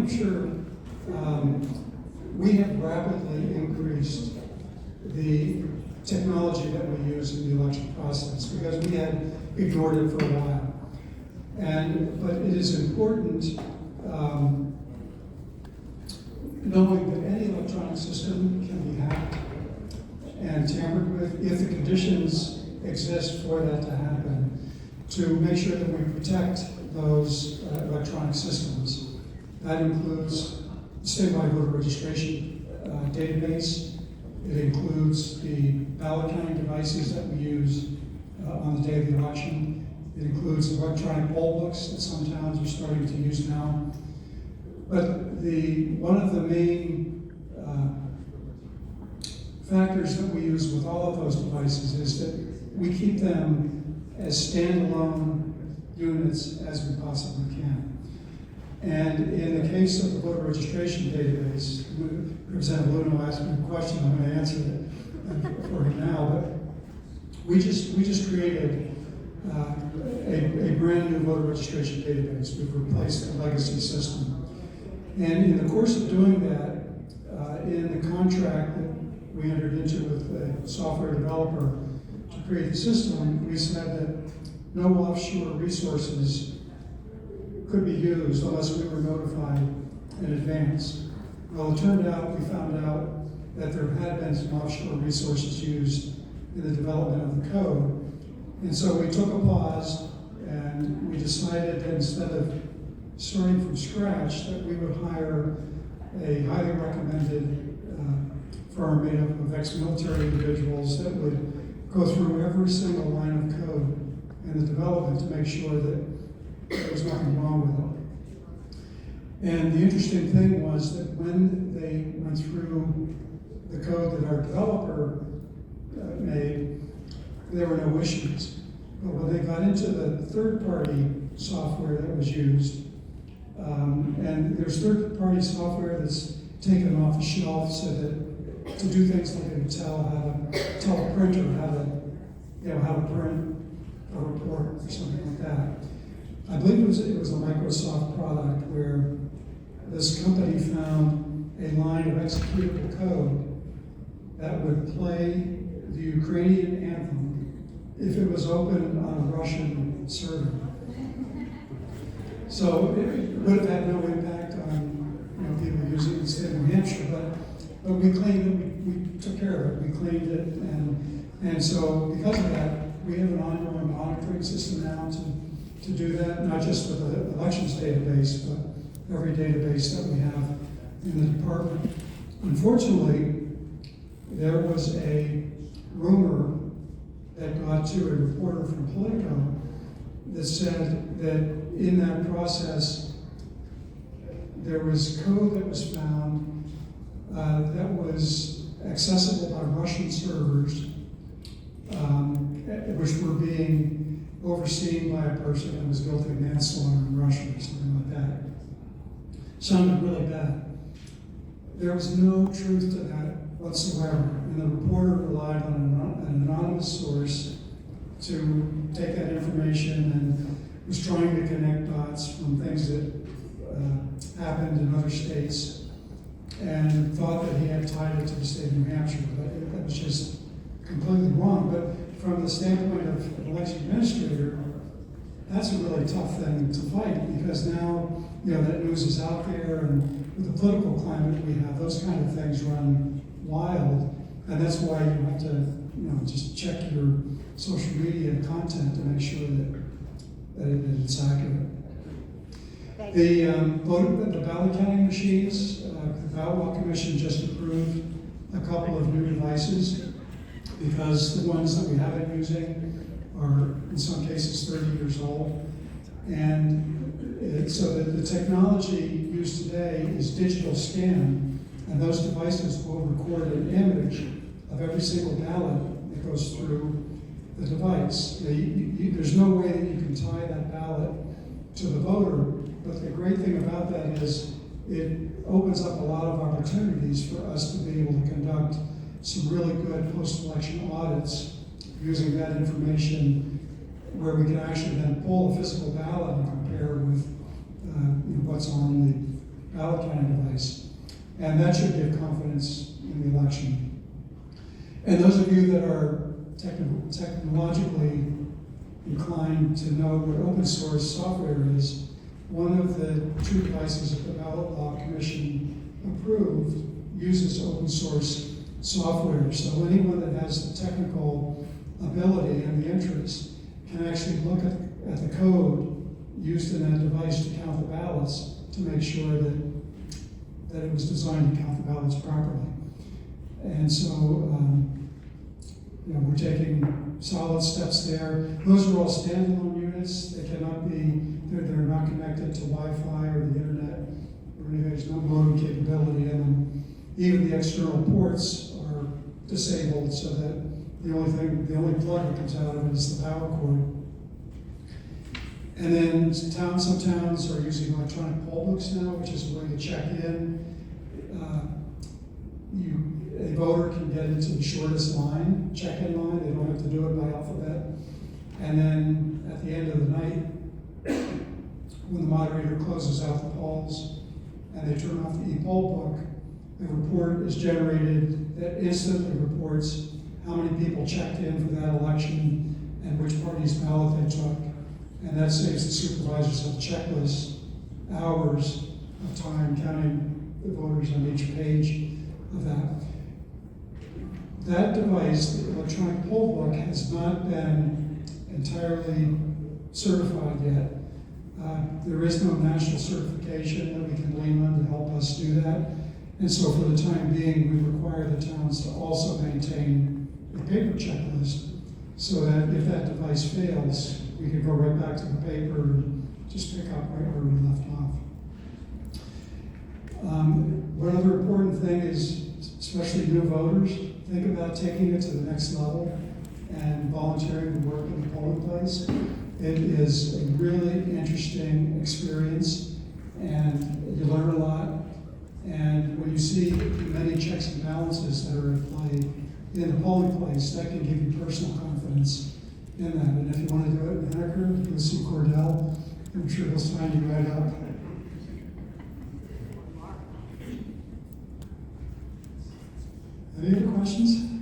Hampshire, we have rapidly increased the technology that we use in the election process because we had ignored it for a while. But it is important knowing that any electronic system can be hacked and tampered with if the conditions exist for that to happen, to make sure that we protect those electronic systems. That includes the statewide voter registration database. It includes the ballot counting devices that we use on the day of the election. It includes electronic poll books that some towns are starting to use now. But one of the main factors that we use with all of those devices is that we keep them as standalone units as we possibly can. And in the case of the voter registration database, Representative Luno asked me a question, I'm going to answer it for him now, but we just created a brand new voter registration database. We've replaced the legacy system. And in the course of doing that, in the contract that we entered into with the software developer to create the system, we said that no offshore resources could be used unless we were notified in advance. Well, it turned out, we found out that there had been some offshore resources used in the development of the code. And so we took a pause and we decided that instead of starting from scratch, that we would hire a highly recommended firm made up of ex-military individuals that would go through every single line of code in the development to make sure that there was nothing wrong with it. And the interesting thing was that when they went through the code that our developer made, there were no issues. But when they got into the third-party software that was used, and there's third-party software that's taken off the shelf so that to do things like it tell a printer how to print a report or something like that. I believe it was a Microsoft product where this company found a line of executable code that would play the Ukrainian anthem if it was open on a Russian server. So it would have had no impact on people using it in the state of New Hampshire, but we claimed that we took care of it. We cleaned it, and so because of that, we have an ongoing monitoring system now to do that, not just with the elections database, but every database that we have in the department. Unfortunately, there was a rumor that got to a reporter from Politico that said that in that process, there was code that was found that was accessible by Russian servers, which were being overseen by a person that was guilty of manslaughter in Russia or something like that. Sounded really bad. There was no truth to that whatsoever, and the reporter relied on an anonymous source to take that information and was trying to connect dots from things that happened in other states and thought that he had tied it to the state of New Hampshire, but that was just completely wrong. But from the standpoint of an election administrator, that's a really tough thing to fight because now, that news is out there, and with the political climate we have, those kind of things run wild, and that's why you have to, just check your social media content to make sure that it's accurate. The ballot counting machines, the Ballot Law Commission just approved a couple of new devices because the ones that we have been using are in some cases 30 years old. And so that the technology used today is digital scan, and those devices will record an image of every single ballot that goes through the device. There's no way that you can tie that ballot to the voter, but the great thing about that is it opens up a lot of opportunities for us to be able to conduct some really good post-election audits using that information, where we can actually then pull a physical ballot and compare with what's on the ballot counting device. And that should give confidence in the election. And those of you that are technologically inclined to know what open source software is, one of the two devices that the Ballot Law Commission approved uses open source software. So anyone that has the technical ability and the interest can actually look at the code used in that device to count the ballots to make sure that it was designed to count the ballots properly. And so, we're taking solid steps there. Those are all standalone units. They cannot be, they're not connected to Wi-Fi or the internet or anything. There's no modem capability in them. Even the external ports are disabled so that the only plug that comes out of it is the power cord. And then some towns are using electronic poll books now, which is a way to check in. A voter can get into the shortest line, check-in line. They don't have to do it by alphabet. And then at the end of the night, when the moderator closes out the polls and they turn off the e-poll book, the report is generated that instantly reports how many people checked in for that election and which party's ballot they took. And that saves the supervisors a checklist, hours of time counting the voters on each page of that. That device, the electronic poll book, has not been entirely certified yet. There is no national certification that we can lean on to help us do that. And so for the time being, we require the towns to also maintain a paper checklist so that if that device fails, we can go right back to the paper and just pick up right where we left off. One other important thing is, especially new voters, think about taking it to the next level and volunteering to work in the polling place. It is a really interesting experience, and you learn a lot. And when you see the many checks and balances that are at play in the polling place, that can give you personal confidence in that. And if you want to do it in Henniker, you can see Cordell. I'm sure he'll sign you right up. Any other questions?